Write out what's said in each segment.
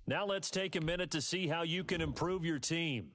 Now let's take a minute to see how you can improve your team.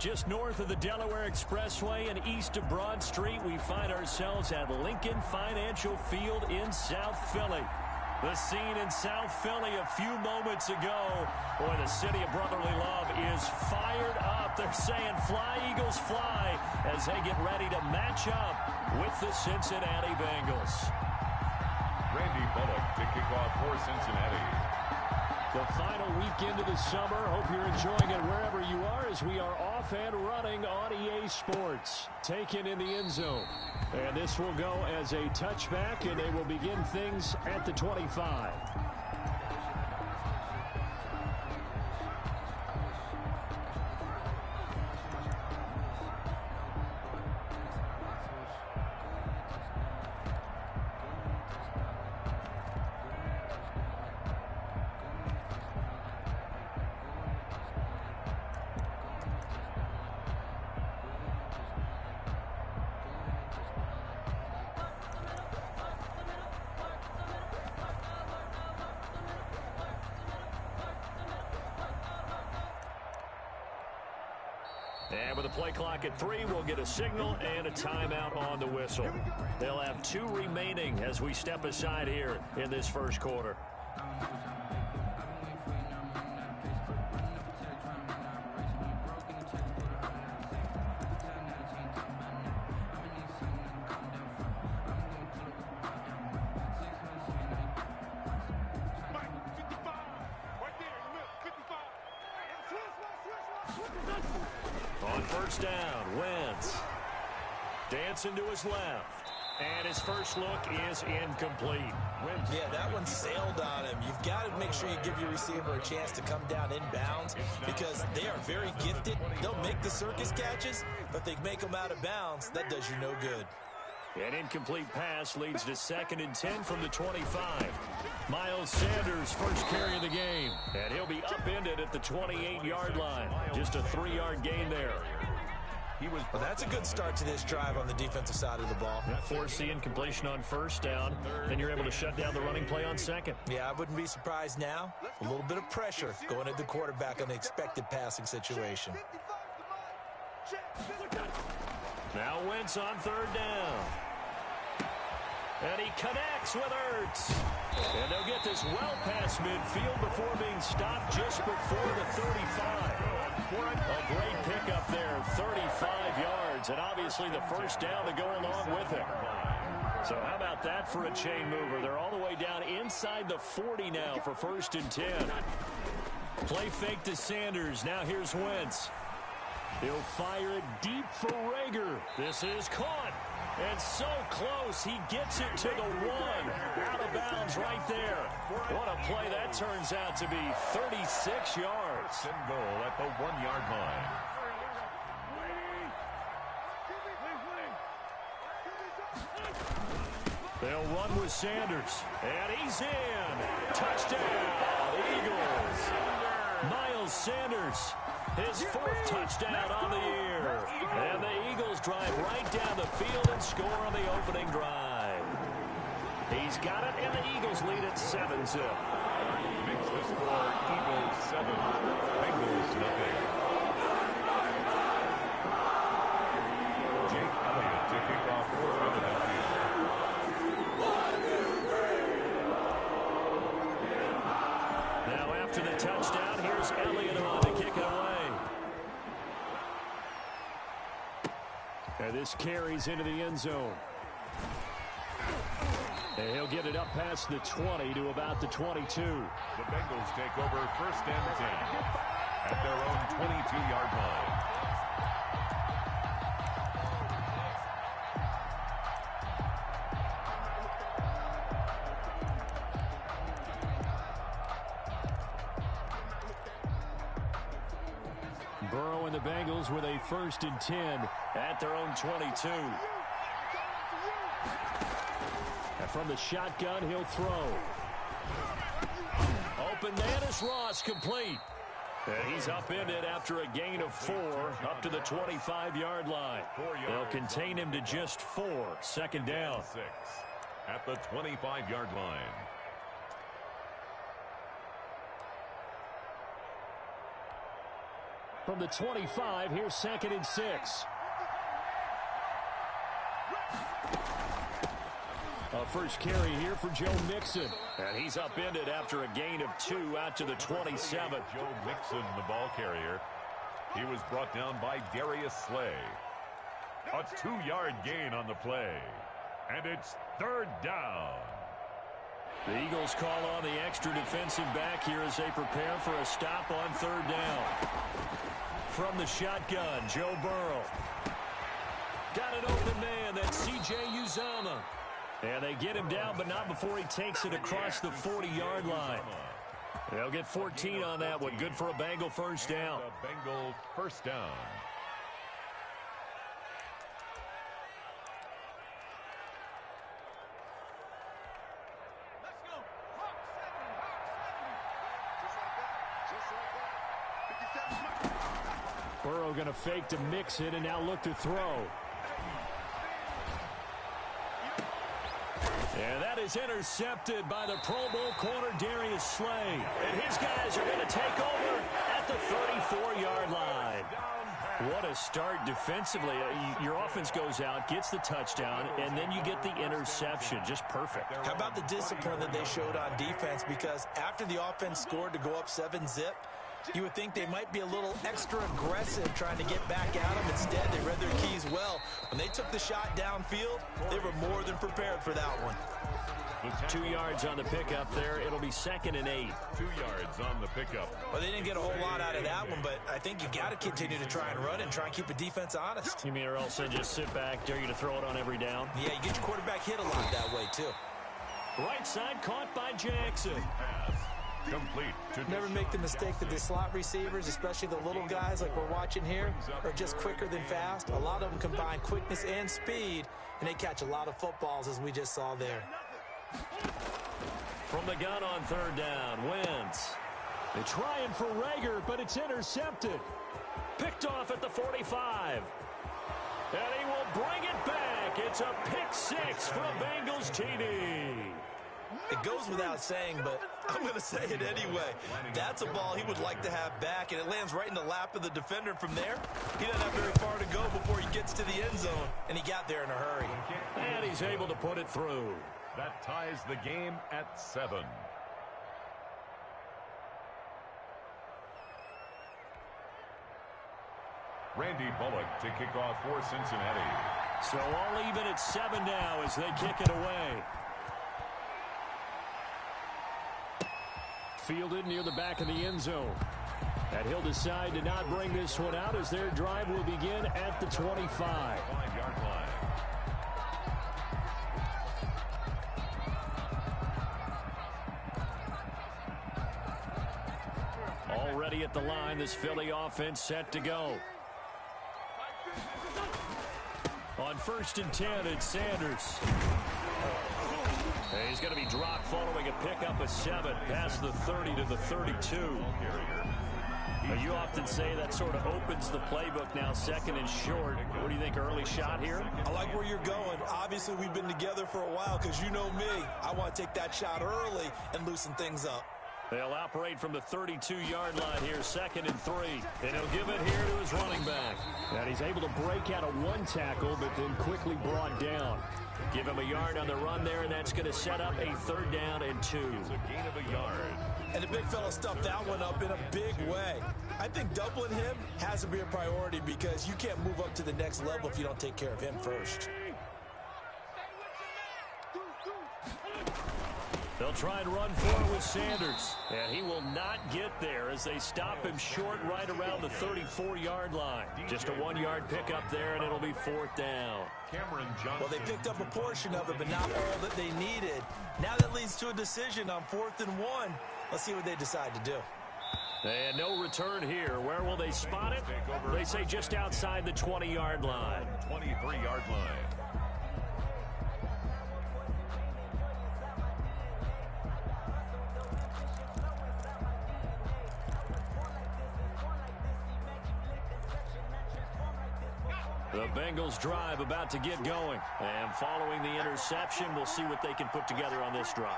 Just north of the Delaware Expressway and east of Broad Street, we find ourselves at Lincoln Financial Field in South Philly. The scene in South Philly a few moments ago. Boy, the city of brotherly love is fired up. They're saying, "Fly, Eagles, fly," as they get ready to match up with the Cincinnati Bengals. Randy Bullock to kick off for Cincinnati. The final weekend of the summer. Hope you're enjoying it wherever you are as we are off and running on EA Sports. Taken in the end zone. And this will go as a touchback, and they will begin things at the 25. And with the play clock at 3, we'll get a signal and a timeout on the whistle. They'll have 2 remaining as we step aside here in this first quarter. On first down, Wentz. Dancing to his left. And his first look is incomplete. Yeah, that one sailed on him. You've got to make sure you give your receiver a chance to come down inbounds because they are very gifted. They'll make the circus catches, but they make them out of bounds. That does you no good. An incomplete pass leads to 2nd and 10 from the 25. Miles Sanders first carry of the game. And he'll be upended at the 28-yard line. Just a 3-yard gain there. Well, that's a good start to this drive on the defensive side of the ball. Force the incompletion on first down. Then you're able to shut down the running play on second. Yeah, I wouldn't be surprised now. A little bit of pressure going at the quarterback on the expected passing situation. Now Wentz on third down. And he connects with Ertz. And they'll get this well past midfield before being stopped just before the 35. A great pickup there, 35 yards. And obviously the first down to go along with it. So how about that for a chain mover? They're all the way down inside the 40 now for 1st and 10. Play fake to Sanders. Now here's Wentz. He'll fire it deep for Rager. This is caught. And so close, he gets it to the 1. Out of bounds right there. What a play that turns out to be. 36 yards. First and goal at the 1-yard line. They'll run with Sanders. And he's in. Touchdown, Eagles. Miles Sanders, his 4th touchdown on the year. And the Eagles drive right down the field and score on the opening drive. He's got it, and the Eagles lead at 7-0. Makes the score Eagles 7, Bengals nothing. Jake Elliott to kick off for Philadelphia. Now after the touchdown, here's Elliott on to kick it away. And this carries into the end zone. And he'll get it up past the 20 to about the 22. The Bengals take over 1st and 10 at their own 22-yard line. Burrow and the Bengals with a 1st and 10 at their own 22. And from the shotgun, he'll throw. Open man is Ross, complete. And he's upended after a gain of 4 up to the 25-yard line. They'll contain him to just 4. 2nd down. 6 at the 25-yard line. From the 25, here's 2nd and 6. A first carry here for Joe Mixon. And he's upended after a gain of 2 out to the 27. Joe Mixon, the ball carrier. He was brought down by Darius Slay. A 2-yard gain on the play. And it's 3rd down. The Eagles call on the extra defensive back here as they prepare for a stop on 3rd down. From the shotgun, Joe Burrow. Got an open man, that's C.J. Uzomah. And they get him down, but not before he takes it across the 40-yard line. They'll get 14 on that one. Good for a Bengal 1st down. The Bengal 1st down. Burrow going to fake to mix it and now look to throw. And that is intercepted by the Pro Bowl corner Darius Slay. And his guys are going to take over at the 34-yard line. What a start defensively. Your offense goes out, gets the touchdown, and then you get the interception. Just perfect. How about the discipline that they showed on defense? Because after the offense scored to go up 7-zip, you would think they might be a little extra aggressive trying to get back at them. Instead, they read their keys well. When they took the shot downfield, they were more than prepared for that one. 2 yards on the pickup there. It'll be 2nd and 8. 2 yards on the pickup. Well, they didn't get a whole lot out of that one, but I think you got to continue to try and run and try and keep the defense honest. You mean or else just sit back, dare you to throw it on every down? Yeah, you get your quarterback hit a lot that way, too. Right side caught by Jackson. Complete. Never make the mistake that the slot receivers, especially the little guys like we're watching here, are just quicker than fast. A lot of them combine quickness and speed, and they catch a lot of footballs, as we just saw there. From the gun on 3rd down, Wentz. They're trying for Rager, but it's intercepted. Picked off at the 45. And he will bring it back. It's a pick 6 for a Bengals TD. It goes without saying, but I'm going to say it anyway. That's a ball he would like to have back, and it lands right in the lap of the defender from there. He doesn't have very far to go before he gets to the end zone, and he got there in a hurry. And he's able to put it through. That ties the game at 7. Randy Bullock to kick off for Cincinnati. So all even at 7 now as they kick it away. Fielded near the back of the end zone. And he'll decide to not bring this one out as their drive will begin at the 25. 5-yard line. Already at the line, this Philly offense set to go. On 1st and 10, it's Sanders. He's going to be dropped following a pickup of 7 past the 30 to the 32. You often say that sort of opens the playbook now, 2nd and short. What do you think, early shot here? I like where you're going. Obviously, we've been together for a while because you know me. I want to take that shot early and loosen things up. They'll operate from the 32-yard line here, 2nd and 3. And he'll give it here to his running back. And he's able to break out of 1 tackle, but then quickly brought down. Give him a yard on the run there, and that's going to set up a 3rd down and 2. It's a gain of a yard. And the big fella stuffed that one up in a big way. I think doubling him has to be a priority because you can't move up to the next level if you don't take care of him first. They'll try and run for it with Sanders. And he will not get there as they stop him short right around the 34-yard line. Just a 1-yard pickup there, and it'll be 4th down. Cameron Johnson. Well, they picked up a portion of it, but not all that they needed. Now that leads to a decision on 4th and 1. Let's see what they decide to do. And no return here. Where will they spot it? They say just outside the 20-yard line. 23-yard line. The Bengals drive about to get going. And following the interception, we'll see what they can put together on this drive.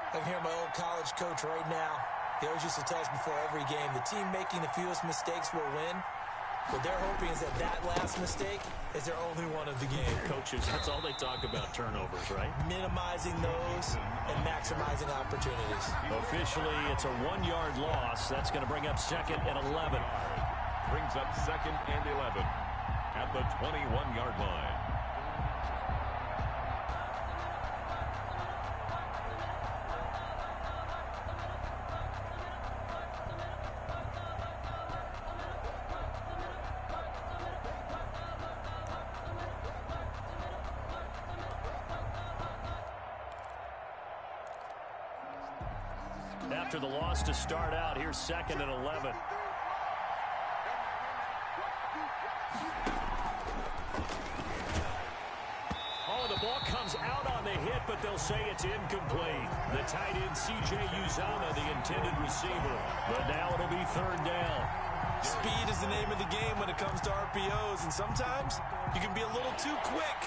I can hear my old college coach right now. He always used to tell us before every game, the team making the fewest mistakes will win. What they're hoping is that that last mistake is their only one of the game. Coaches, that's all they talk about, turnovers, right? Minimizing those and maximizing opportunities. Officially, it's a 1-yard loss. That's going to bring up 2nd and 11. Brings up 2nd and 11 at the 21-yard line. After the loss to start out, here's 2nd and 11. Oh, the ball comes out on the hit, but they'll say it's incomplete. The tight end, C.J. Uzomah, the intended receiver. But now it'll be 3rd down. Speed is the name of the game when it comes to RPOs, and sometimes you can be a little too quick,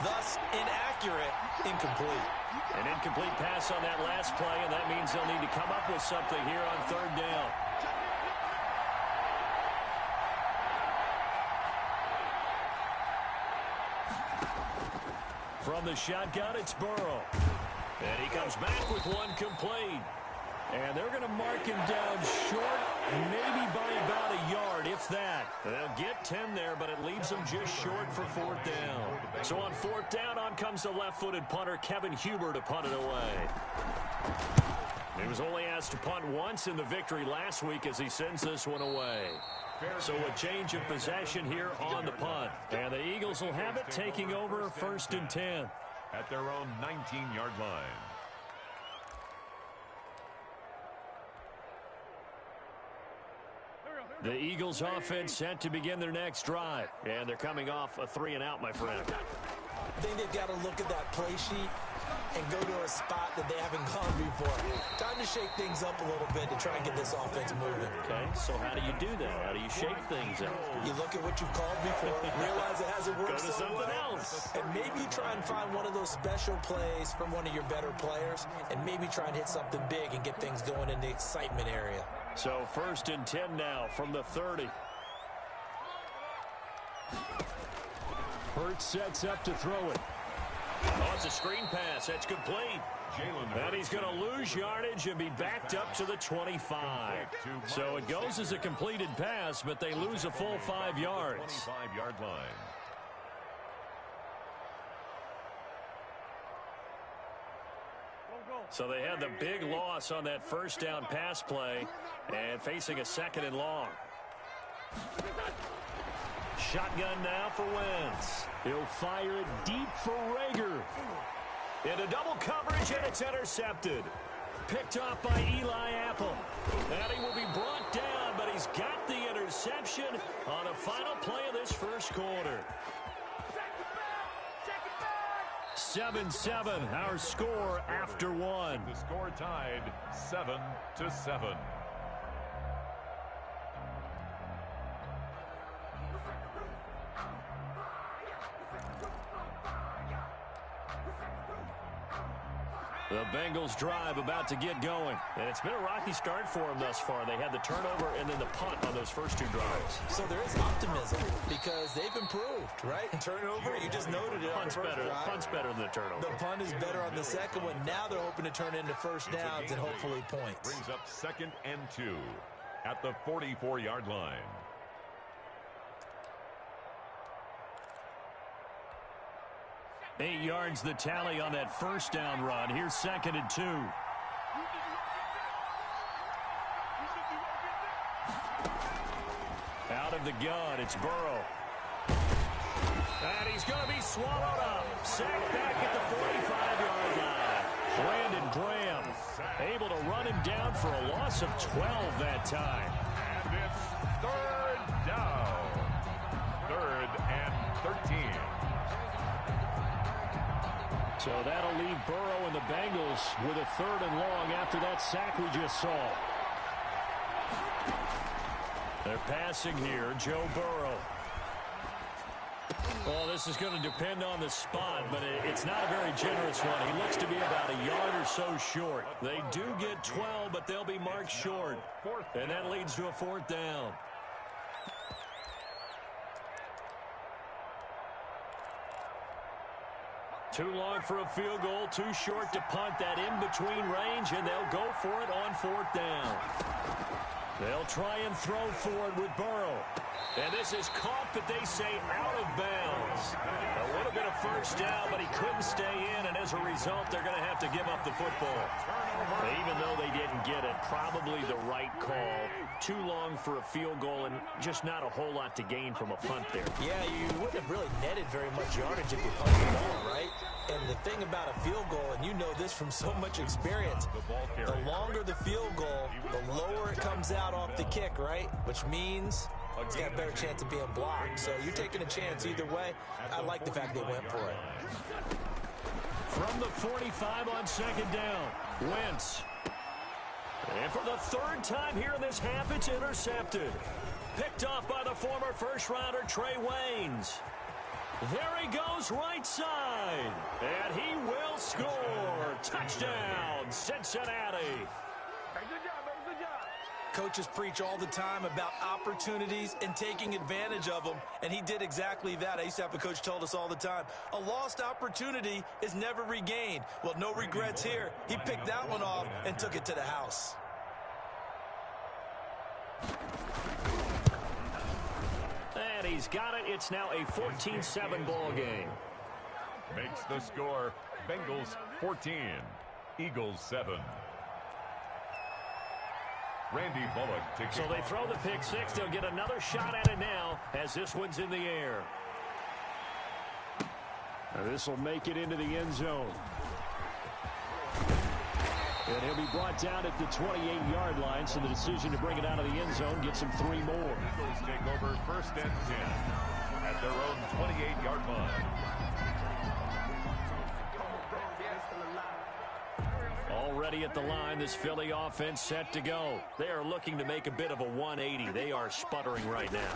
thus inaccurate, incomplete. An incomplete pass on that last play, and that means they'll need to come up with something here on 3rd down. From the shotgun, it's Burrow. And he comes back with one complete. And they're going to mark him down short, maybe by about a yard, if that. They'll get 10 there, but it leaves them just short for 4th down. So on 4th down, on comes the left-footed punter, Kevin Huber, to punt it away. He was only asked to punt once in the victory last week as he sends this one away. So a change of possession here on the punt. And the Eagles will have it, taking over 1st and 10. At their own 19-yard line. The Eagles offense set to begin their next drive. And they're coming off a 3-and-out, my friend. I think they've got to look at that play sheet and go to a spot that they haven't gone before. Time to shake things up a little bit to try and get this offense moving. Okay, so how do you do that? How do you shake things up? You look at what you've called before, realize it hasn't worked Go to so something well, else. and maybe you try and find one of those special plays from one of your better players, and maybe try and hit something big and get things going in the excitement area. So 1st and 10 now from the 30. Hurts sets up to throw it. Oh, it's a screen pass. That's complete. And he's going to lose yardage and be backed up to the 25. So it goes as a completed pass, but they lose a full 5 yards. 25-yard line. So they had the big loss on that first down pass play and facing a 2nd and long. Shotgun now for Wentz. He'll fire it deep for Rager. Into double coverage, and it's intercepted. Picked off by Eli Apple. And he will be brought down, but he's got the interception on the final play of this first quarter. 7-7, our score after one. The score tied 7-7. The Bengals drive about to get going. And it's been a rocky start for them thus far. They had the turnover and then the punt on those first 2 drives. So there is optimism because they've improved, right? Turnover, you just noted it. Punt's better than the turnover. The punt is better on the second one. Now they're hoping to turn into first downs and hopefully points. Brings up 2nd and 2 at the 44-yard line. Eight yards the tally on that first down run. Here's 2nd and 2. Out of the gun, it's Burrow. And he's going to be swallowed up. Sacked back at the 45-yard line. Brandon Graham able to run him down for a loss of 12 that time. And it's 3rd down. 3rd and 13. So that'll leave Burrow and the Bengals with a 3rd and long after that sack we just saw. They're passing here, Joe Burrow. Well, this is going to depend on the spot, but it's not a very generous one. He looks to be about a yard or so short. They do get 12, but they'll be marked short. And that leads to a 4th down. Too long for a field goal, too short to punt. That in-between range, and they'll go for it on 4th down. They'll try and throw for it with Burrow. And this is caught, but they say out of bounds. It would have been a first down, but he couldn't stay in, and as a result, they're going to have to give up the football. Even though they didn't get it, probably the right call. Too long for a field goal, and just not a whole lot to gain from a punt there. Yeah, you wouldn't have really netted very much yardage if you punted the ball, right? And the thing about a field goal, and you know this from so much experience, the longer the field goal, the lower it comes out off the kick, right? Which means it's got a better chance of being blocked. So you're taking a chance either way. I like the fact they went for it. From the 45 on 2nd down, Wentz. And for the 3rd time here in this half, it's intercepted. Picked off by the former first-rounder Trey Waynes. There he goes right side. And he will score. Touchdown, Cincinnati. Coaches preach all the time about opportunities and taking advantage of them, and he did exactly that. I used to have a coach told us all the time, a lost opportunity is never regained. Well, no regrets here. He picked that one off and took it to the house. And he's got it. It's now a 14-7 ball game. Makes the score Bengals 14, Eagles 7. Randy Bullock takes. So they throw the pick six. They'll get another shot at it now as this one's in the air. This will make it into the end zone. And he'll be brought down at the 28-yard line, so the decision to bring it out of the end zone gets him 3 more. Eagles take over 1st and 10 at their own 28-yard line. Already at the line, this Philly offense set to go. They are looking to make a bit of a 180. They are sputtering right now.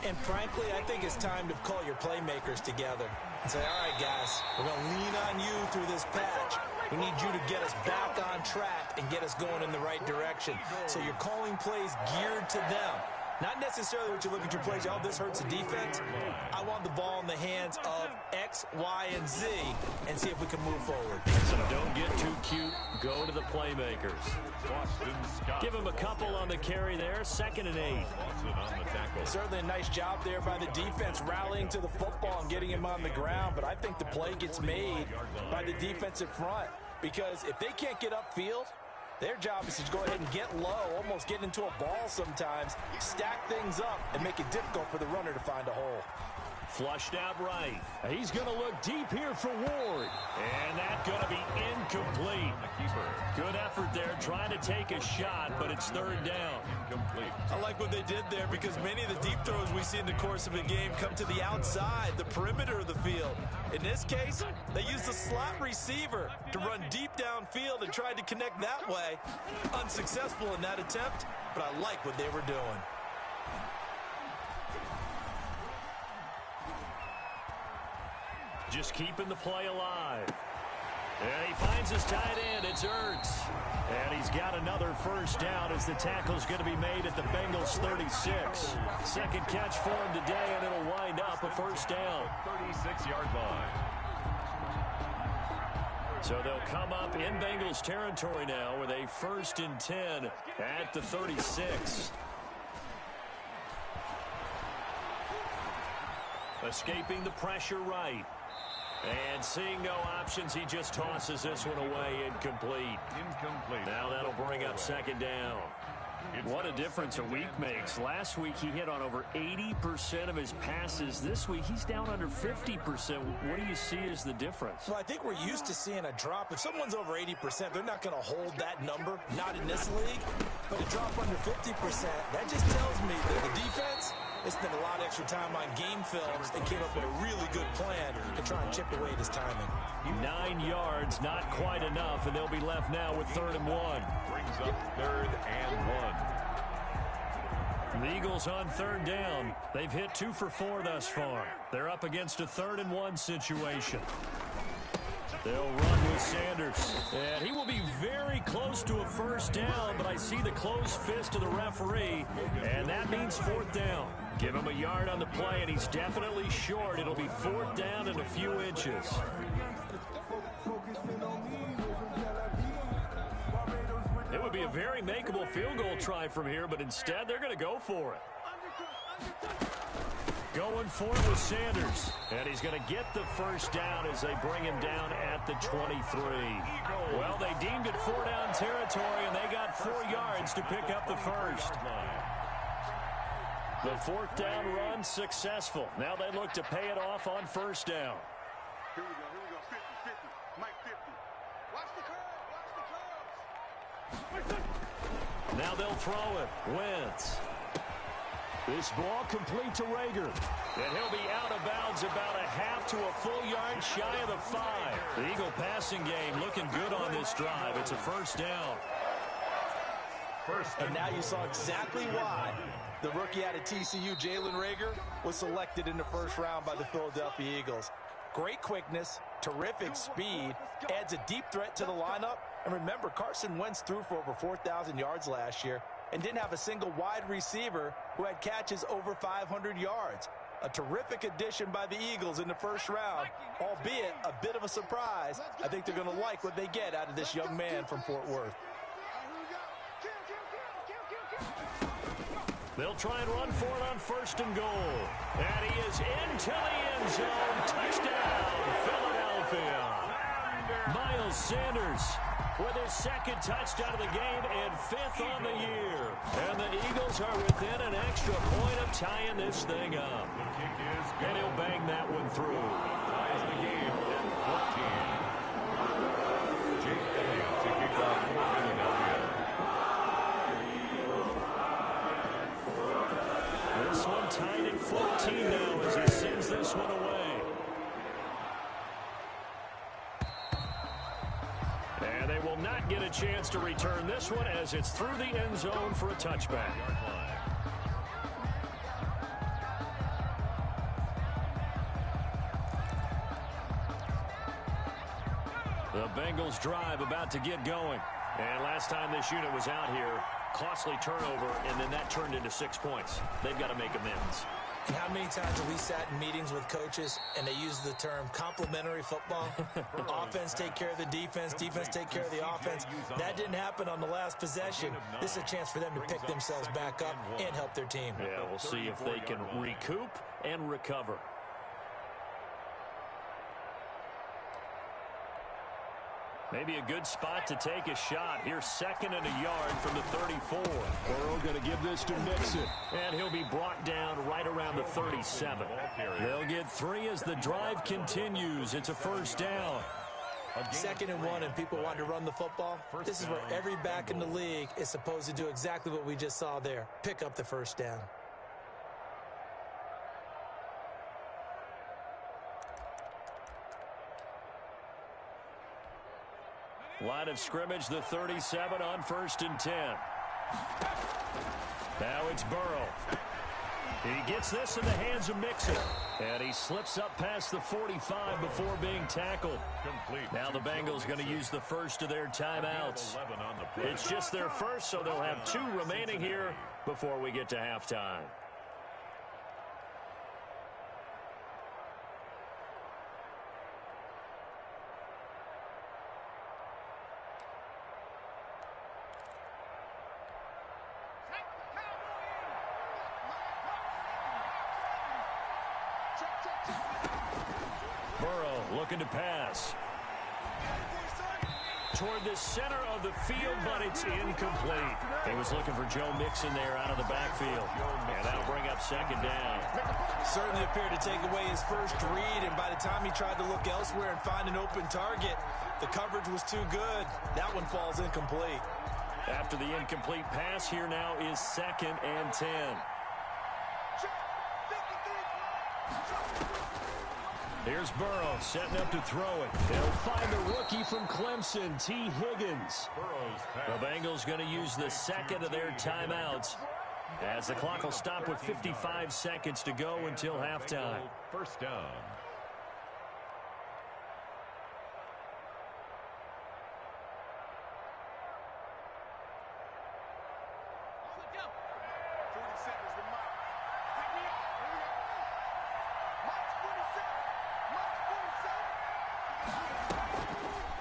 And frankly, I think it's time to call your playmakers together and say, all right, guys, we're going to lean on you through this patch. We need you to get us back on track and get us going in the right direction. So you're calling plays geared to them. Not necessarily what you look at your plays, oh, this hurts the defense. I want the ball in the hands of X, Y, and Z and see if we can move forward. So don't get too cute. Go to the playmakers. Give him a couple on the carry there. 2nd and 8. On the tackle. Certainly a nice job there by the defense rallying to the football and getting him on the ground, but I think the play gets made by the defensive front. because if they can't get upfield, their job is to go ahead and get low, almost get into a ball sometimes, stack things up, and make it difficult for the runner to find a hole. Flushed out right. He's going to look deep here for Ward. And that's going to be incomplete. Good effort there trying to take a shot, but it's third down. Incomplete. I like what they did there because many of the deep throws we see in the course of a game come to the outside, the perimeter of the field. In this case, they used a slot receiver to run deep downfield and tried to connect that way. Unsuccessful in that attempt, but I like what they were doing. Just keeping the play alive. And he finds his tight end. It's Ertz. And he's got another first down as the tackle's going to be made at the Bengals 36. Second catch for him today, and it'll wind up a first down. 36-yard line. So they'll come up in Bengals territory now with a 1st and 10 at the 36. Escaping the pressure right. And seeing no options, he just tosses this one away, incomplete. Now that'll bring up second down. What a difference a week makes. Last week he hit on over 80% of his passes. This week he's down under 50%. What do you see as the difference? Well, I think we're used to seeing a drop. If someone's over 80%, they're not going to hold that number, not in this league. But a drop under 50%, that just tells me that the defense, they spent a lot of extra time on game films and came up with a really good plan to try and chip away at his timing. 9 yards, not quite enough, and they'll be left now with 3rd and 1. Brings up 3rd and 1. The Eagles on 3rd down. They've hit 2 for 4 thus far. They're up against a 3rd and 1 situation. They'll run with Sanders. And he will be very close to a first down, but I see the closed fist of the referee, and that means 4th down. Give him a yard on the play, and he's definitely short. It'll be 4th down and a few inches. It would be a very makeable field goal try from here, but instead they're going to go for it. Going for it with Sanders. And he's going to get the first down as they bring him down at the 23. Well, they deemed it 4-down territory, and they got 4 yards to pick up the first. The 4th down run successful. Now they look to pay it off on first down. Here we go, 50, Mike 50. Watch the curve, Now they'll throw it. Wentz. This ball complete to Rager. And he'll be out of bounds about a half to a full yard shy of the 5. The Eagle passing game looking good on this drive. It's a first down. And now you saw exactly why the rookie out of TCU, Jalen Rager, was selected in the first round by the Philadelphia Eagles. Great quickness, terrific speed, adds a deep threat to the lineup. And remember, Carson Wentz threw for over 4,000 yards last year and didn't have a single wide receiver who had catches over 500 yards. A terrific addition by the Eagles in the first round, albeit a bit of a surprise. I think they're going to like what they get out of this young man from Fort Worth. They'll try and run for it on 1st and goal. And he is into the end zone. Touchdown, Philadelphia. Miles Sanders with his 2nd touchdown of the game and 5th on the year. And the Eagles are within an extra point of tying this thing up. And he'll bang that one through. Ties the game at 14. Jake Elliott to kick off for Philadelphia. This one tied at 14 now as he sends this one away. And they will not get a chance to return this one as it's through the end zone for a touchback. The Bengals drive about to get going. And last time this unit was out here, costly turnover, and then that turned into 6 points. They've got to make amends. And how many times have we sat in meetings with coaches and they use the term complementary football? Offense take care of the defense, defense take care of the offense. That didn't happen on the last possession. This is a chance for them to pick themselves back up and help their team. Yeah, we'll see if they can recoup and recover. Maybe a good spot to take a shot. Here's 2nd and a yard from the 34. Burrow going to give this to Mixon. And he'll be brought down right around the 37. They'll get 3 as the drive continues. It's a first down. 2nd and 1 and people want to run the football. This is where every back in the league is supposed to do exactly what we just saw there. Pick up the first down. Line of scrimmage, the 37 on 1st and 10. Now it's Burrow. He gets this in the hands of Mixon. And he slips up past the 45 before being tackled. Now the Bengals going to use the first of their timeouts. It's just their first, so they'll have 2 remaining here before we get to halftime. Burrow looking to pass. Toward the center of the field, but it's incomplete. He was looking for Joe Mixon there out of the backfield. And that'll bring up 2nd down. Certainly appeared to take away his first read, and by the time he tried to look elsewhere and find an open target, the coverage was too good. That one falls incomplete. After the incomplete pass, here now is 2nd and 10. Here's Burrow setting up to throw it. They'll find the rookie from Clemson, T. Higgins. The Bengals going to use the 2nd of their timeouts as the clock will stop with 55 seconds to go until halftime. First down.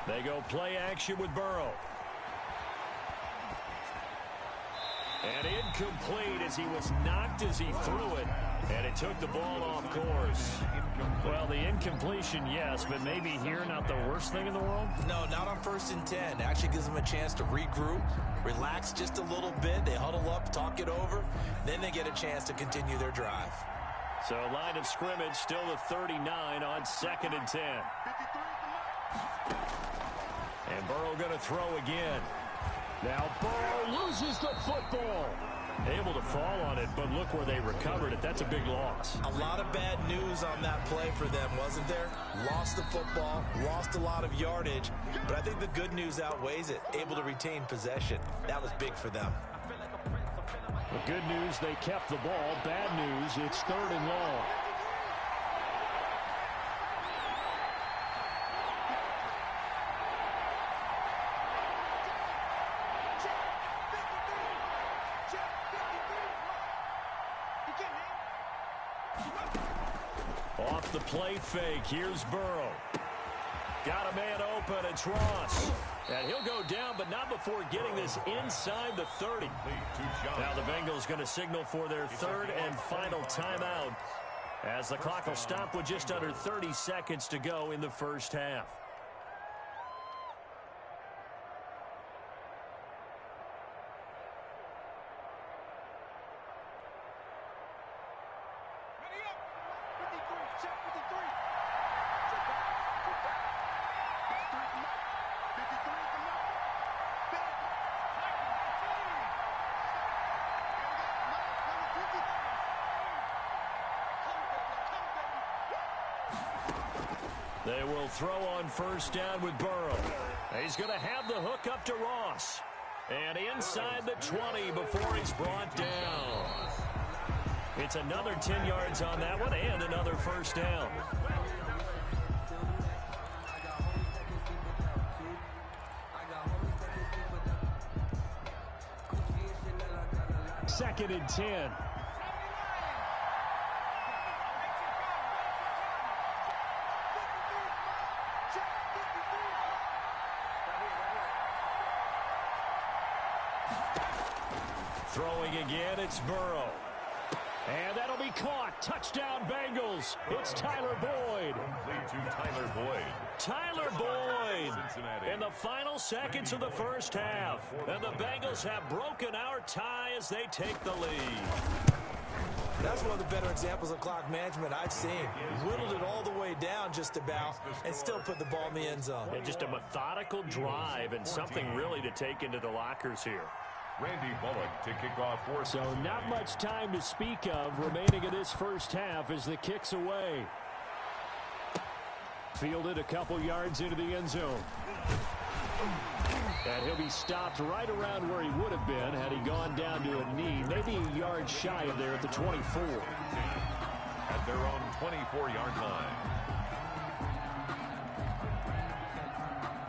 They go play action with Burrow. And incomplete as he was knocked as he threw it. And it took the ball off course. Well, the incompletion, yes, but maybe here not the worst thing in the world? No, not on 1st and 10. Actually gives them a chance to regroup, relax just a little bit. They huddle up, talk it over. Then they get a chance to continue their drive. So line of scrimmage, still the 39 on 2nd and 10. And Burrow going to throw again. Now Burrow loses the football. Able to fall on it, but look where they recovered it. That's a big loss. A lot of bad news on that play for them, wasn't there? Lost the football, lost a lot of yardage, but I think the good news outweighs it. Able to retain possession. That was big for them. The good news, they kept the ball. Bad news, it's 3rd and long. Off the play fake, here's Burrow. Got a man open, it's Ross. And he'll go down, but not before getting this inside the 30. Now the Bengals going to signal for their 3rd and final timeout as the clock will stop with just under 30 seconds to go in the first half. They will throw on 1st down with Burrow. He's going to have the hook up to Ross. And inside the 20 before he's brought down. It's another 10 yards on that one and another first down. Second and 10. Throwing again, it's Burrow. And that'll be caught. Touchdown, Bengals. It's Tyler Boyd. Complete to Tyler Boyd. Tyler Boyd in the final seconds of the first half. And the Bengals have broken our tie as they take the lead. That's one of the better examples of clock management I've seen. Whittled it all the way down just about and still put the ball in the end zone. And just a methodical drive and something really to take into the lockers here. Randy Bullock to kick off for. So not much time to speak of remaining in this first half as the kick's away. Fielded a couple yards into the end zone. And he'll be stopped right around where he would have been had he gone down to a knee, maybe a yard shy of there at the 24. At their own 24-yard line.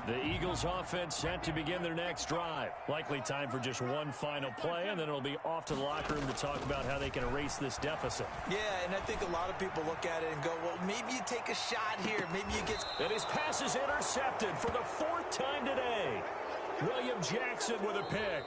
The Eagles offense set to begin their next drive. Likely time for just one final play, and then it'll be off to the locker room to talk about how they can erase this deficit. Yeah, and I think a lot of people look at it and go, well, maybe you take a shot here. Maybe you get... And his pass is intercepted for the 4th time today. William Jackson with a pick.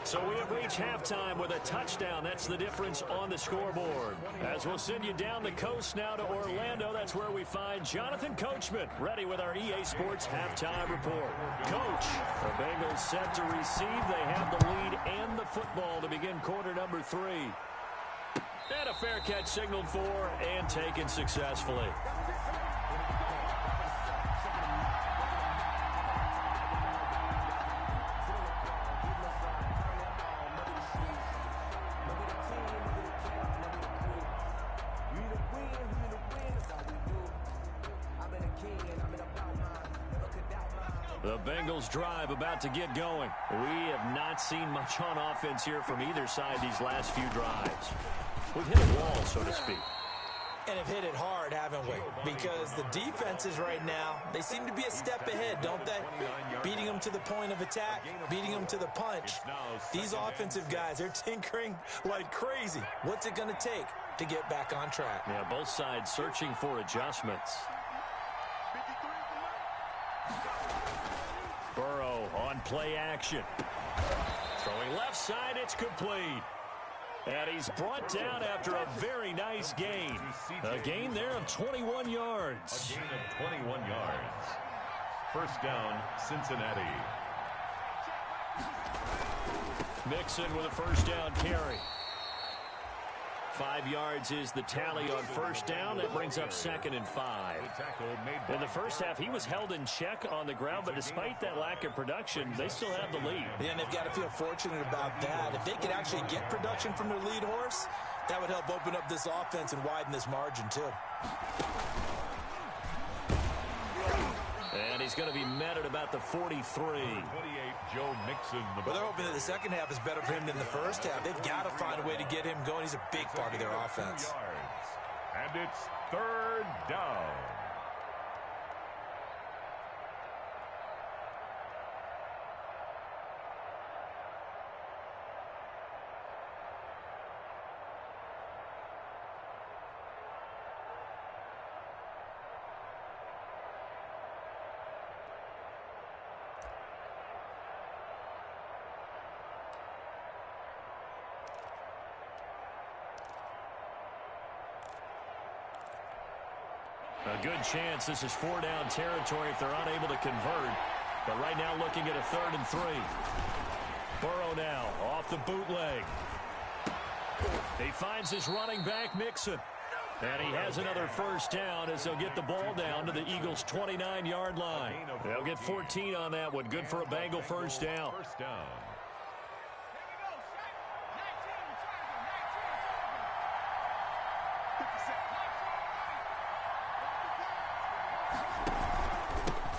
So we have reached halftime with a touchdown. That's the difference on the scoreboard. As we'll send you down the coast now to Orlando, that's where we find Jonathan Coachman, ready with our EA Sports halftime report. Coach, the Bengals set to receive. They have the lead and the football to begin quarter number 3. And a fair catch signaled for and taken successfully. The Bengals drive about to get going. We have not seen much on offense here from either side these last few drives. We've hit a wall, so to speak. And have hit it hard, haven't we? Because the defenses right now, they seem to be a step ahead, don't they? Beating them to the point of attack, beating them to the punch. These offensive guys, they're tinkering like crazy. What's it going to take to get back on track? Yeah, both sides searching for adjustments. Burrow on play action. Throwing left side, it's complete. And he's brought down after a very nice gain. A gain there of 21 yards. A gain of 21 yards. First down, Cincinnati. Mixon with a first down carry. 5 yards is the tally on first down. That brings up 2nd and 5. In the first half, he was held in check on the ground, but despite that lack of production, they still have the lead. Yeah, and they've got to feel fortunate about that. If they could actually get production from their lead horse, that would help open up this offense and widen this margin, too. And he's going to be met at about the 43. 28, Joe Mixon. Well, they're hoping that the second half is better for him than the first half. They've got to find a way to get him going. He's a big part of their offense. And it's 3rd down. A good chance this is 4-down territory if they're unable to convert. But right now looking at a 3rd and 3. Burrow now off the bootleg. He finds his running back, Mixon. And he has another first down as they'll get the ball down to the Eagles' 29-yard line. They'll get 14 on that one. Good for a Bengal first down. First down.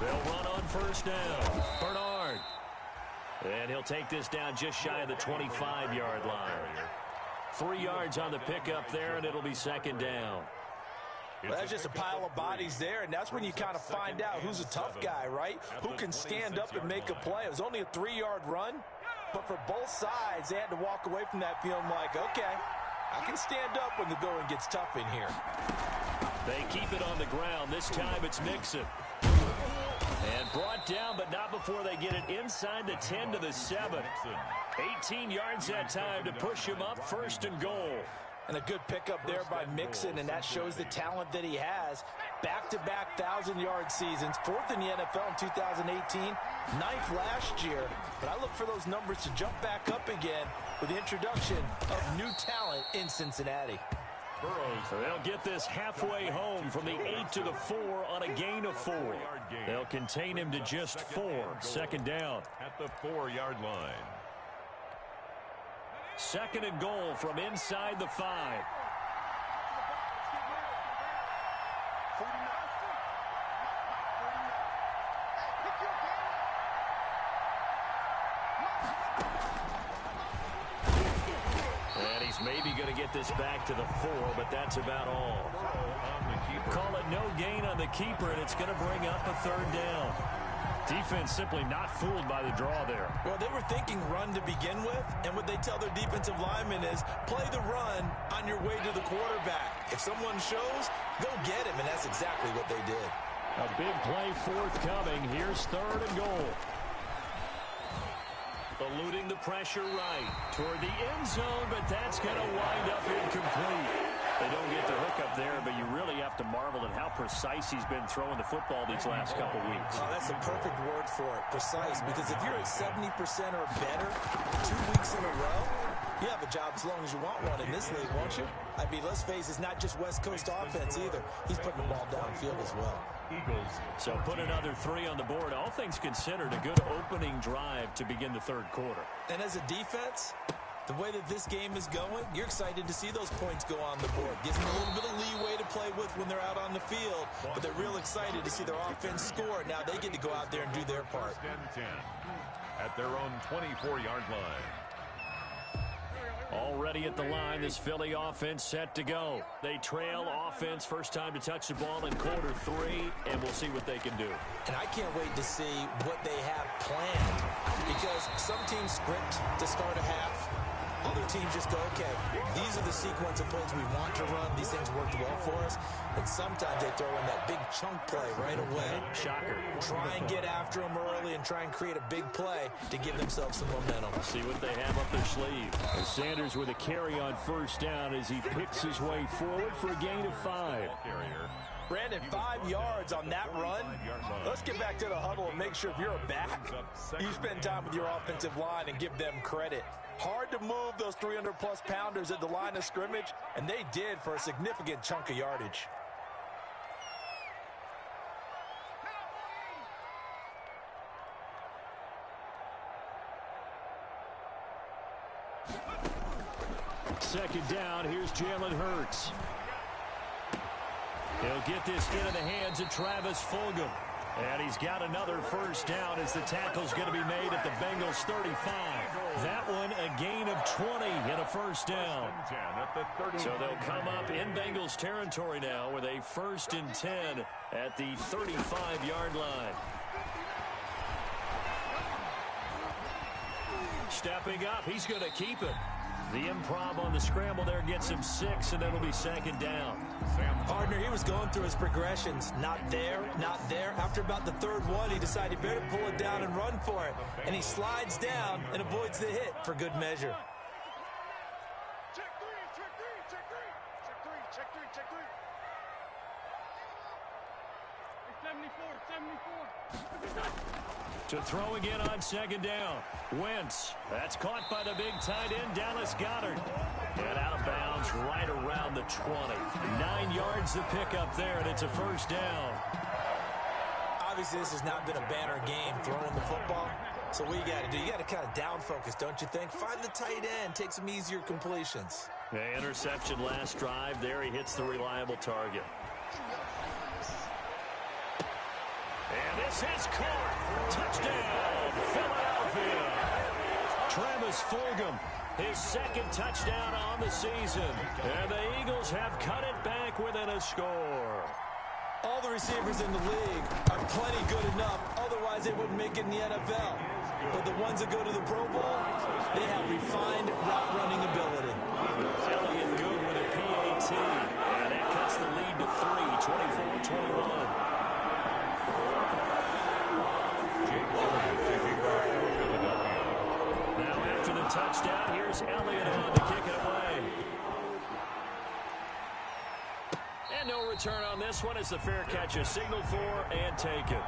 They'll run on first down. Bernard. And he'll take this down just shy of the 25-yard line. 3 yards on the pickup there, and it'll be 2nd down. Well, that's just a pile of bodies there, and that's when you kind of find out who's a tough guy, right? Who can stand up and make a play. It was only a 3-yard run, but for both sides, they had to walk away from that feeling like, okay, I can stand up when the going gets tough in here. They keep it on the ground. This time it's Mixon. And brought down, but not before they get it inside the 10 to the 7. 18 yards that time to push him up 1st and goal. And a good pickup there by Mixon, and that shows the talent that he has. Back-to-back 1,000-yard seasons, 4th in the NFL in 2018, 9th last year. But I look for those numbers to jump back up again with the introduction of new talent in Cincinnati. So they'll get this halfway home from the 8 to the 4 on a gain of 4. They'll contain him to just 4. Second down. At the 4-yard line. Second and goal from inside the 5. And he's maybe going to get this back to the 4, but that's about all. Call it no gain on the keeper, and it's going to bring up a third down. Defense simply not fooled by the draw there. Well, they were thinking run to begin with, and what they tell their defensive linemen is play the run on your way to the quarterback. If someone shows, go get him, and that's exactly what they did. A big play forthcoming. Here's third and goal. Eluding the pressure right toward the end zone, but that's going to wind up incomplete. They don't get the hook up there, but you really have to marvel at how precise he's been throwing the football these last couple weeks. Oh, that's the perfect word for it, precise, because if you're at 70% or better 2 weeks in a row, you have a job as long as you want one in this league, won't you? I mean, let's face it, it's not just West Coast offense either. He's putting the ball downfield as well. Eagles. So put another 3 on the board. All things considered, a good opening drive to begin the third quarter. And as a defense, the way that this game is going, you're excited to see those points go on the board. Gives them a little bit of leeway to play with when they're out on the field, but they're real excited to see their offense score. Now they get to go out there and do their part. 10 at their own 24-yard line. Already at the line, this Philly offense set to go. They trail offense, first time to touch the ball in quarter 3, and we'll see what they can do. And I can't wait to see what they have planned, because some teams script to start a half. Other teams just go, okay, these are the sequence of plays we want to run. These things worked well for us. And sometimes they throw in that big chunk play right away. Shocker. Try and get after them early and try and create a big play to give themselves some momentum. See what they have up their sleeve. And Sanders with a carry on first down as he picks his way forward for a gain of 5. Brandon, 5 yards on that run. Let's get back to the huddle and make sure if you're a back, you spend time with your offensive line and give them credit. Hard to move those 300-plus pounders at the line of scrimmage, and they did for a significant chunk of yardage. Second down, here's Jalen Hurts. He'll get this into the hands of Travis Fulgham. And he's got another first down as the tackle's going to be made at the Bengals 35. That one a gain of 20 and a first down. So they'll come up in Bengals territory now with a 1st and 10 at the 35-yard line. Stepping up, he's going to keep it. The improv on the scramble there gets him 6, and it'll be second down. Partner, he was going through his progressions. Not there, not there. After about the third one, he decided he better pull it down and run for it. And he slides down and avoids the hit for good measure. Check three, check three, check three. Check three, check three, check three. 74. To throw again on second down. Wentz. That's caught by the big tight end, Dallas Goedert. And out of bounds right around the 20. 9 yards to pick up there, and it's a first down. Obviously, this has not been a banner game throwing the football. So what you got to do, you got to kind of down focus, don't you think? Find the tight end, take some easier completions. The interception last drive. There he hits the reliable target. And this is caught. Touchdown, Philadelphia. Travis Fulgham, his 2nd touchdown on the season. And the Eagles have cut it back within a score. All the receivers in the league are plenty good enough. Otherwise, they wouldn't make it in the NFL. But the ones that go to the Pro Bowl, they have refined route running ability. Elliott good with a PAT. And that cuts the lead to 3, 24-21. Now after the touchdown, here's Elliott on to kick it away. return on this one as the fair catch is signaled for and taken.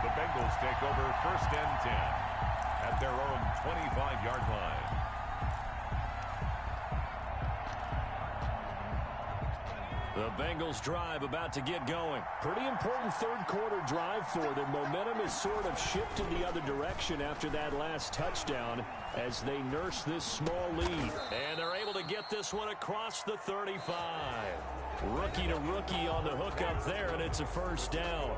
The Bengals take over 1st and 10 at their own 25-yard line. The Bengals drive about to get going. Pretty important third-quarter drive for them. Momentum has sort of shifted the other direction after that last touchdown as they nurse this small lead. And they're able to get this one across the 35. Rookie to rookie on the hook up there, and it's a first down.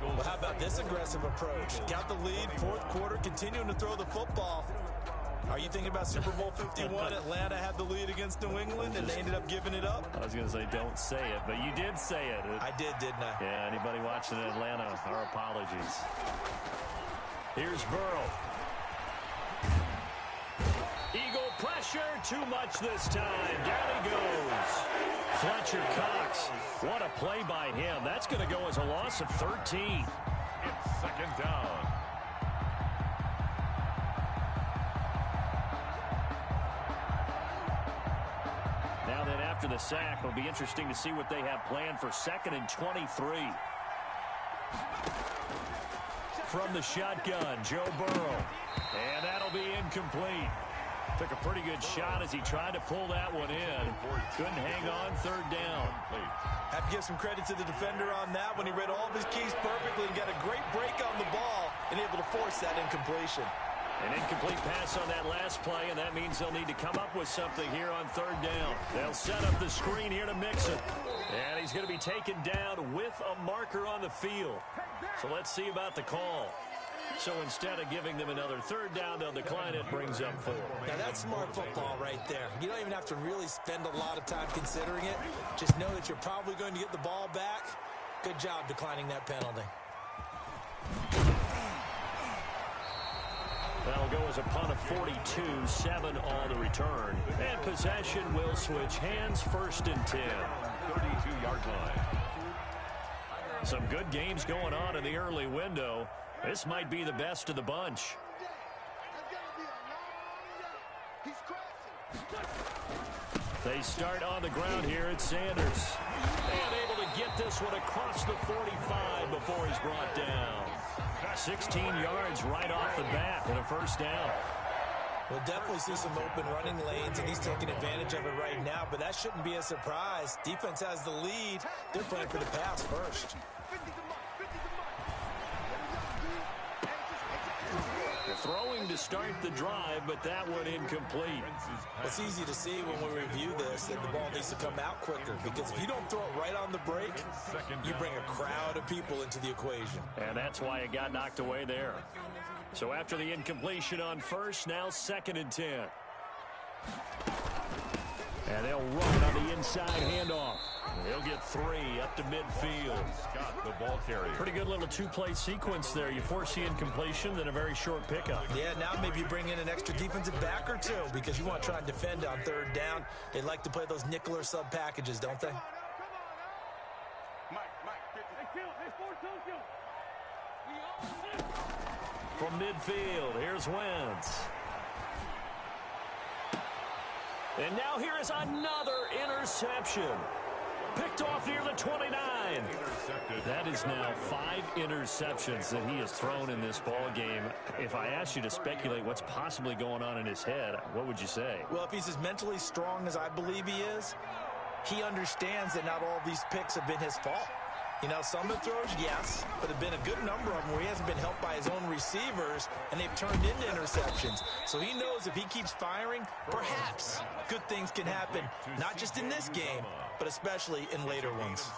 Well, how about this aggressive approach? Got the lead, 4th quarter, continuing to throw the football. Are you thinking about Super Bowl 51? Atlanta had the lead against New England, and they ended up giving it up? I was going to say don't say it, but you did say it. I did, didn't I? Yeah, anybody watching Atlanta, our apologies. Here's Burrow. Eagle pressure, too much this time. Down he goes. Fletcher Cox. What a play by him. That's going to go as a loss of 13. It's 2nd down. Now then, after the sack, it'll be interesting to see what they have planned for 2nd and 23. From the shotgun, Joe Burrow. And that'll be incomplete. Took a pretty good shot as he tried to pull that one in. Couldn't hang on, 3rd down. Have to give some credit to the defender on that when he read all of his keys perfectly and got a great break on the ball and able to force that incompletion. An incomplete pass on that last play, and that means they'll need to come up with something here on 3rd down. They'll set up the screen here to mix it. And he's going to be taken down with a marker on the field. So let's see about the call. So instead of giving them another 3rd down, they'll decline it, brings up 4. Now that's smart football right there. You don't even have to really spend a lot of time considering it. Just know that you're probably going to get the ball back. Good job declining that penalty. That'll go as a punt of 42, 7 on the return. And possession will switch hands, 1st and 10. 32-yard line. Some good games going on in the early window. This might be the best of the bunch. They start on the ground here at Sanders. And able to get this one across the 45 before he's brought down. 16 yards right off the bat and a 1st down. We'll definitely see some open running lanes, and he's taking advantage of it right now, but that shouldn't be a surprise. Defense has the lead. They're playing for the pass first. Throwing to start the drive, but that one incomplete. It's easy to see when we review this that the ball needs to come out quicker, because if you don't throw it right on the break, you bring a crowd of people into the equation. And that's why it got knocked away there. So after the incompletion on 1st, now 2nd and 10. And they'll run on the inside handoff. They'll get 3 up to midfield. Scott, the ball carrier. Pretty good little 2-play sequence there. You force the incompletion, then a very short pickup. Yeah, now maybe you bring in an extra defensive back or 2 because you want to try and defend on 3rd down. They like to play those nickel or sub packages, don't they? From midfield, here's Wentz. And now here is another interception. Picked off near the 29. That is now 5 interceptions that he has thrown in this ball game. If I asked you to speculate what's possibly going on in his head, what would you say? Well, if he's as mentally strong as I believe he is, he understands that not all of these picks have been his fault. You know, some of the throws, yes, but there have been a good number of them where he hasn't been helped by his own receivers, and they've turned into interceptions. So he knows if he keeps firing, perhaps good things can happen, not just in this game, but especially in later ones.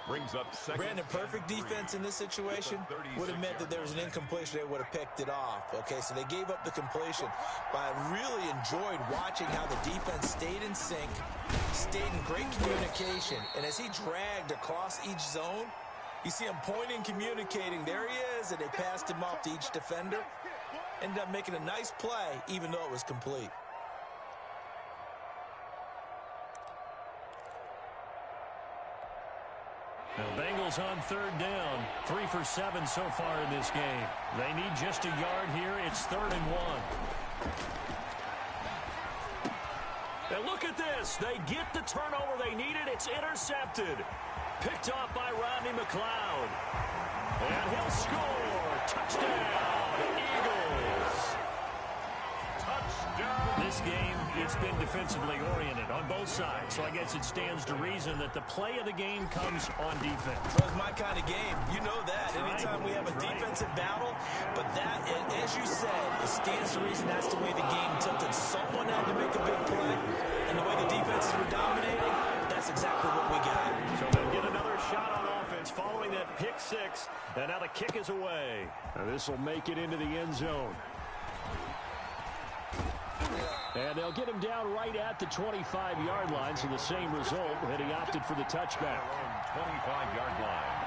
Brings up Brandon, perfect defense in this situation would have meant that there was an incompletion. They would have picked it off. Okay, so they gave up the completion. But I really enjoyed watching how the defense stayed in sync, stayed in great communication. And as he dragged across each zone, you see him pointing, communicating. There he is, and they passed him off to each defender. Ended up making a nice play, even though it was complete. The Bengals on 3rd down. 3 for 7 so far in this game. They need just a yard here. It's 3rd and 1. And look at this. They get the turnover they needed. It's intercepted. Picked off by Rodney McLeod. And he'll score. Touchdown, Eagles. Touchdown. This game, it's been defensively oriented on both sides. So I guess it stands to reason that the play of the game comes on defense. Well, it's my kind of game. You know that. Anytime we have a defensive battle, but that, as you said, it stands to reason that's the way the game tilted. Someone had to make a big play, and the way the defenses were dominating, that's exactly what we got. So they'll get another shot on offense following that pick six, and now the kick is away. This will make it into the end zone. And they'll get him down right at the 25-yard line, so the same result, and he opted for the touchback. 25-yard line.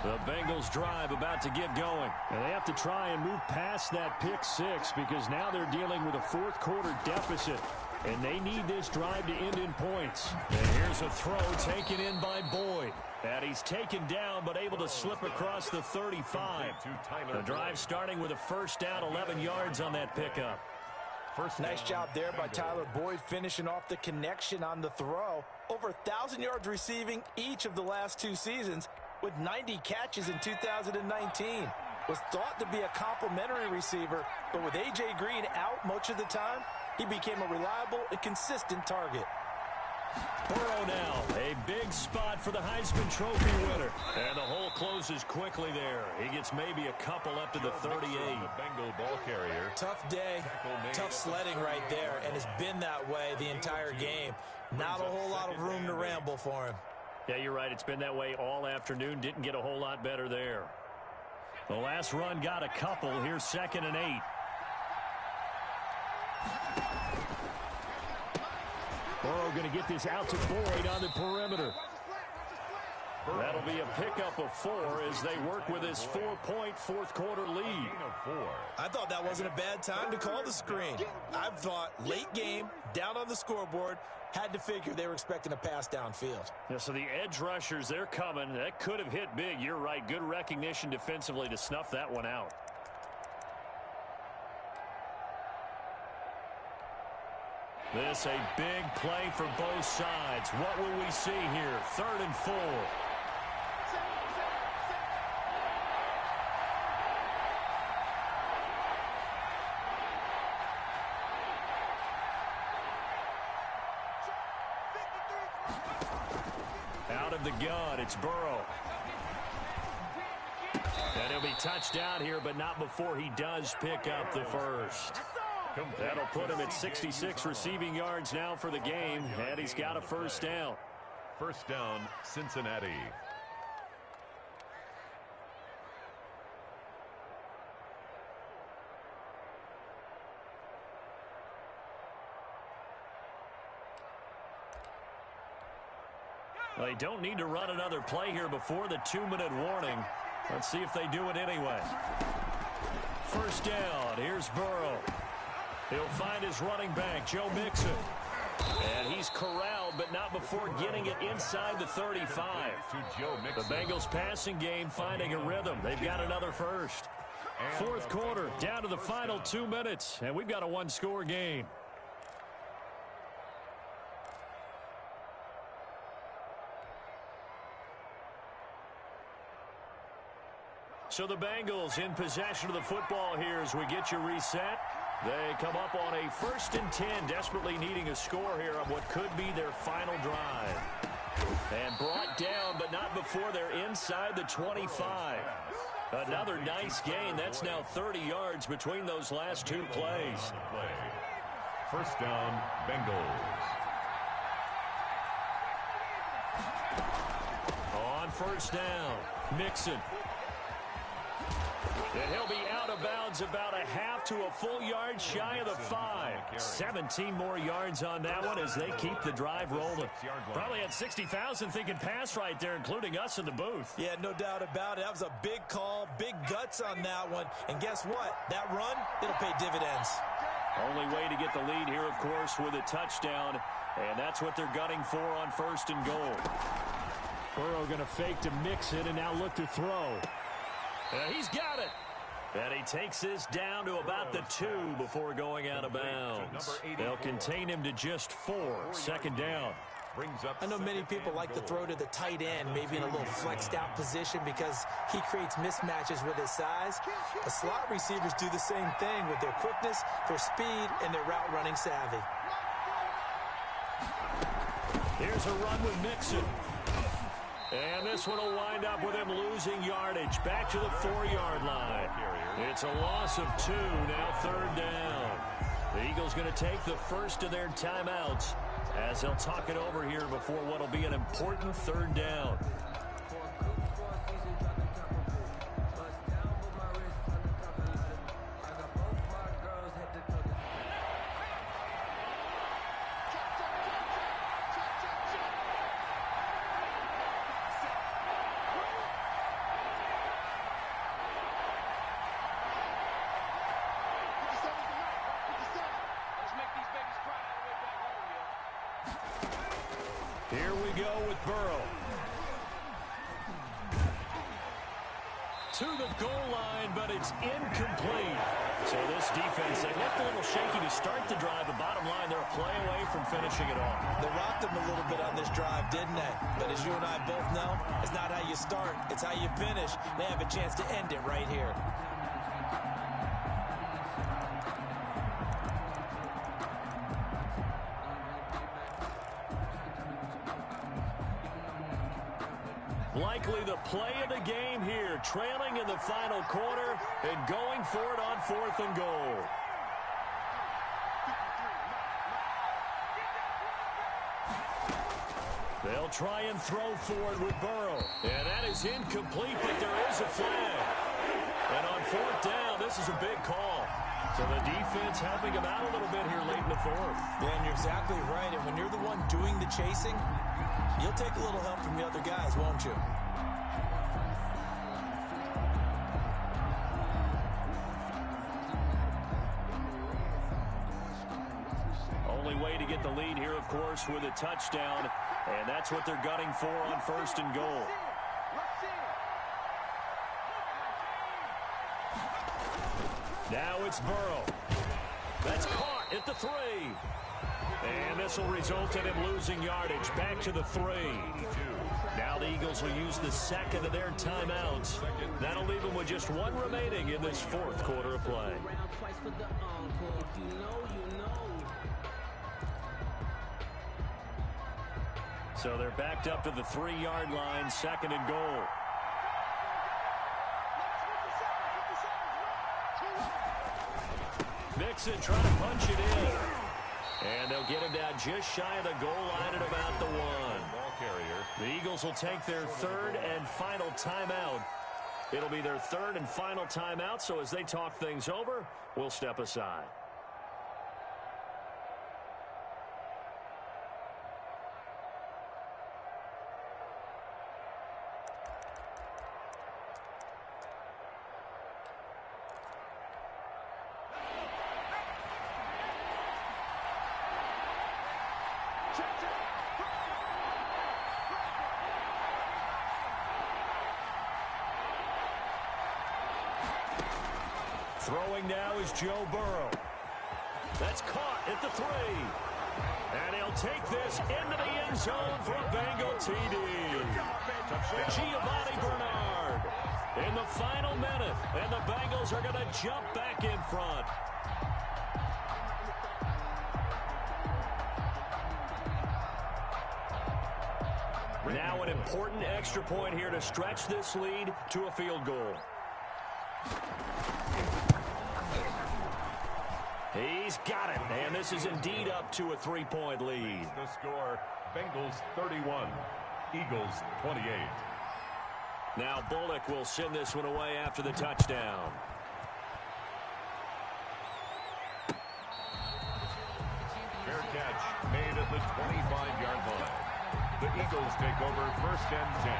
The Bengals drive about to get going. And they have to try and move past that pick six because now they're dealing with a fourth-quarter deficit. And they need this drive to end in points. And here's a throw taken in by Boyd. And he's taken down but able to slip across the 35. The drive starting with a first down, 11 yards on that pickup. Nice job there by Tyler Boyd finishing off the connection on the throw. Over 1,000 yards receiving each of the last two seasons with 90 catches in 2019. Was thought to be a complimentary receiver, but with A.J. Green out much of the time, he became a reliable and consistent target. Burrow now, a big spot for the Heisman Trophy winner. And the hole closes quickly there. He gets maybe a couple up to the 38. Bengal ball carrier. Tough day, tough sledding right there, and it's been that way the entire game. Not a whole lot of room to ramble for him. Yeah, you're right. It's been that way all afternoon. Didn't get a whole lot better there. The last run got a couple. Here's 2nd and 8. Burrow going to get this out to Boyd on the perimeter. That'll be a pickup of 4 as they work with his 4-point fourth-quarter lead. I thought that wasn't a bad time to call the screen. I thought late game, down on the scoreboard, had to figure they were expecting a pass downfield. Yeah, so the edge rushers, they're coming. That could have hit big. You're right. Good recognition defensively to snuff that one out. This a big play for both sides. What will we see here? 3rd and 4. Out of the gun, it's Burrow. And he'll be touched down here, but not before he does pick up the first. That'll put him at 66 receiving yards now for the game, and he's got a first down. First down, Cincinnati. They don't need to run another play here before the 2-minute warning. Let's see if they do it anyway. First down, here's Burrow. He'll find his running back, Joe Mixon. And he's corralled, but not before getting it inside the 35. The Bengals passing game finding a rhythm. They've got another first. Fourth quarter, down to the final 2 minutes, and we've got a one-score game. So the Bengals in possession of the football here as we get you reset. They come up on a 1st and 10, desperately needing a score here on what could be their final drive. And brought down, but not before they're inside the 25. Another nice gain. That's now 30 yards between those last two plays. First down, Bengals. On first down, Mixon. And he'll be out of bounds about a half to a full yard shy of the 5. 17 more yards on that one as they keep the drive rolling. Probably had 60,000 thinking pass right there, including us in the booth. Yeah, no doubt about it. That was a big call, big guts on that one. And guess what? That run, it'll pay dividends. Only way to get the lead here, of course, with a touchdown. And that's what they're gunning for on 1st and goal. Burrow going to fake to Mixon and now look to throw. He's got it. And he takes this down to about the 2 before going out of bounds. They'll contain him to just 4. Second down. I know many people like to throw to the tight end, maybe in a little flexed out position because he creates mismatches with his size. The slot receivers do the same thing with their quickness, their speed, and their route running savvy. Here's a run with Mixon. And this one will wind up with him losing yardage. Back to the 4-yard line. It's a loss of 2, now third down. The Eagles going to take the first of their timeouts as they'll talk it over here before what will be an important third down. Here we go with Burrow. To the goal line, but it's incomplete. So this defense, they looked a little shaky to start the drive, but bottom line, they're a play away from finishing it off. They rocked them a little bit on this drive, didn't they? But as you and I both know, it's not how you start, it's how you finish. They have a chance to end it right here. Likely the play of the game here, trailing in the final quarter and going for it on 4th and goal. They'll try and throw forward with Burrow. And that is incomplete, but there is a flag. And on 4th down, this is a big call. So the defense helping him out a little bit here late in the 4th. Yeah, and you're exactly right. And when you're the one doing the chasing, you'll take a little help from the other guys, won't you? Only way to get the lead here, of course, with a touchdown. And that's what they're gunning for on 1st and goal. Now it's Burrow. That's caught at the 3. And this will result in him losing yardage. Back to the 3. Now the Eagles will use the second of their timeouts. That'll leave them with just 1 remaining in this 4th quarter of play. So they're backed up to the 3-yard line, 2nd and goal. Mixon trying to punch it in. And they'll get him down just shy of the goal line at about the 1. The Eagles will take their 3rd and final timeout. It'll be their 3rd and final timeout, so as they talk things over, we'll step aside. Throwing now is Joe Burrow. That's caught at the 3. And he'll take this into the end zone for a Bengal TD. Giovanni Bernard in the final minute. And the Bengals are going to jump back in front. Now an important extra point here to stretch this lead to a field goal. He's got it, and this is indeed up to a 3-point lead. The score, Bengals 31, Eagles 28. Now Bullock will send this one away after the touchdown. Fair catch made at the 25-yard line. The Eagles take over 1st and 10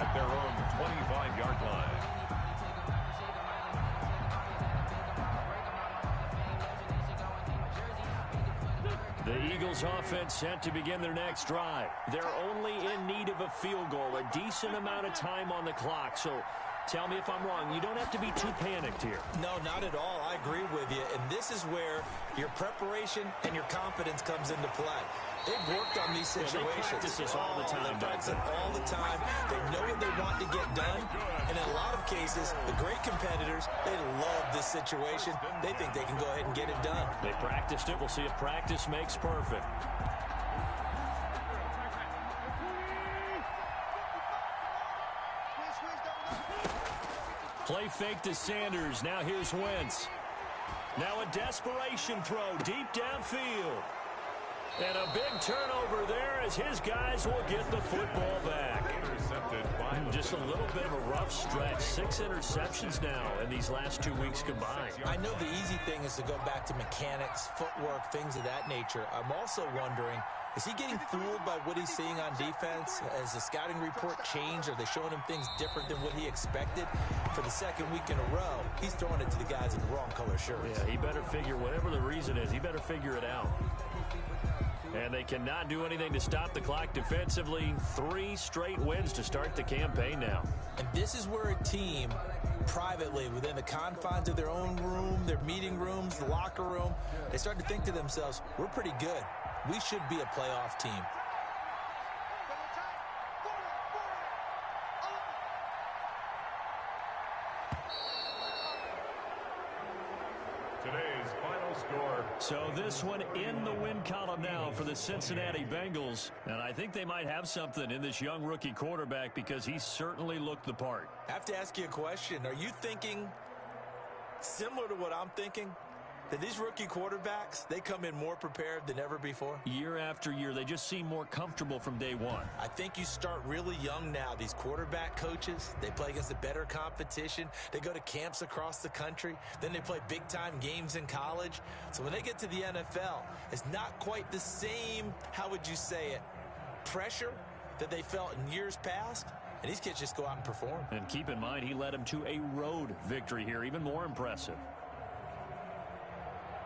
at their own 25-yard line. The Eagles offense set to begin their next drive. They're only in need of a field goal, a decent amount of time on the clock. So Tell me if I'm wrong. You don't have to be too panicked here. No, not at all. I agree with you. And this is where your preparation and your confidence comes into play. They've worked on these situations. They practice this all the time. They practice it all the time. They know what they want to get done. And in a lot of cases, the great competitors, they love this situation. They think they can go ahead and get it done. They practiced it. We'll see if practice makes perfect. Play fake to Sanders. Now here's Wentz. Now a desperation throw deep downfield. And a big turnover there as his guys will get the football back. Just a little bit of a rough stretch. 6 interceptions now in these last 2 weeks combined. I know the easy thing is to go back to mechanics, footwork, things of that nature. I'm also wondering, is he getting fooled by what he's seeing on defense? Has the scouting report changed? Are they showing him things different than what he expected? For the second week in a row, he's throwing it to the guys in the wrong color shirts. Yeah, he better figure, whatever the reason is, he better figure it out. And they cannot do anything to stop the clock defensively. 3 straight wins to start the campaign now. And this is where a team, privately, within the confines of their own room, their meeting rooms, the locker room, they start to think to themselves, we're pretty good. We should be a playoff team. Today's final score. So this one in the win column now for the Cincinnati Bengals. And I think they might have something in this young rookie quarterback because he certainly looked the part. I have to ask you a question. Are you thinking similar to what I'm thinking? That these rookie quarterbacks, they come in more prepared than ever before? Year after year, they just seem more comfortable from day one. I think you start really young now. These quarterback coaches, they play against the better competition. They go to camps across the country. Then they play big-time games in college. So when they get to the NFL, it's not quite the same, how would you say it, pressure that they felt in years past. And these kids just go out and perform. And keep in mind, he led them to a road victory here, even more impressive.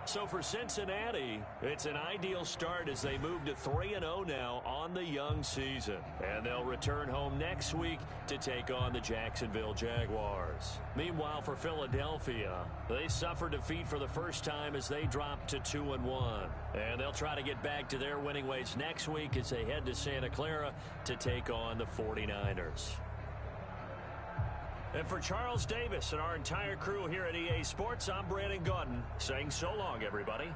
So for Cincinnati, it's an ideal start as they move to 3-0 now on the young season. And they'll return home next week to take on the Jacksonville Jaguars. Meanwhile, for Philadelphia, they suffered defeat for the first time as they dropped to 2-1. And they'll try to get back to their winning ways next week as they head to Santa Clara to take on the 49ers. And for Charles Davis and our entire crew here at EA Sports, I'm Brandon Gaudin saying so long, everybody.